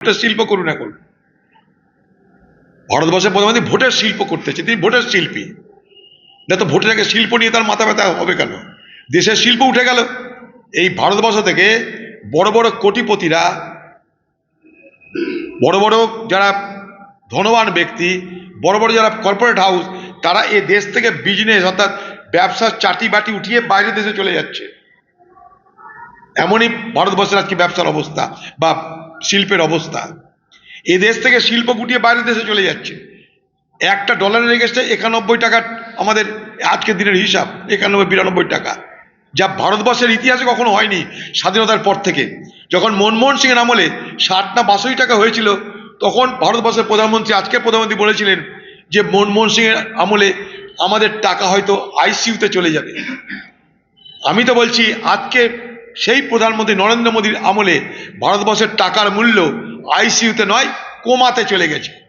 ভোটের শিল্প করুন। এখন ভারতবর্ষের প্রধানমন্ত্রী ভোটের শিল্প করতেছে, তিনি ভোটের শিল্পী। না তো ভোটের আগে শিল্প নিয়ে তার মাথা ব্যথা হবে কেন? দেশের শিল্প উঠে গেল। এই ভারতবর্ষ থেকে বড় বড় কোটিপতিরা, বড় বড় যারা ধনবান ব্যক্তি, বড় বড় যারা কর্পোরেট হাউস, তারা এই দেশ থেকে বিজনেস অর্থাৎ ব্যবসার চাটি বাটি উঠিয়ে বাইরের দেশে চলে যাচ্ছে। এমনই ভারতবর্ষের আজকে ব্যবসার অবস্থা বা শিল্পের অবস্থা। এ দেশ থেকে শিল্প গুটিয়ে বাইরের দেশে চলে যাচ্ছে। একটা ডলারের এগেস্টে 91 টাকা আমাদের আজকের দিনের হিসাব, 91-92 টাকা, যা ভারতবর্ষের ইতিহাসে কখনো হয়নি স্বাধীনতার পর থেকে। যখন মনমোহন সিংয়ের আমলে 60 না 62 টাকা হয়েছিল, তখন ভারতবর্ষের প্রধানমন্ত্রী, আজকের প্রধানমন্ত্রী বলেছিলেন যে মনমোহন সিংয়ের আমলে আমাদের টাকা হয়তো আইসিইউতে চলে যাবে। আমি তো বলছি আজকে সেই প্রধানমন্ত্রী নরেন্দ্র মোদীর আমলে ভারতবর্ষের টাকার মূল্য আইসিইউতে নয়, কোমাতে চলে গেছে।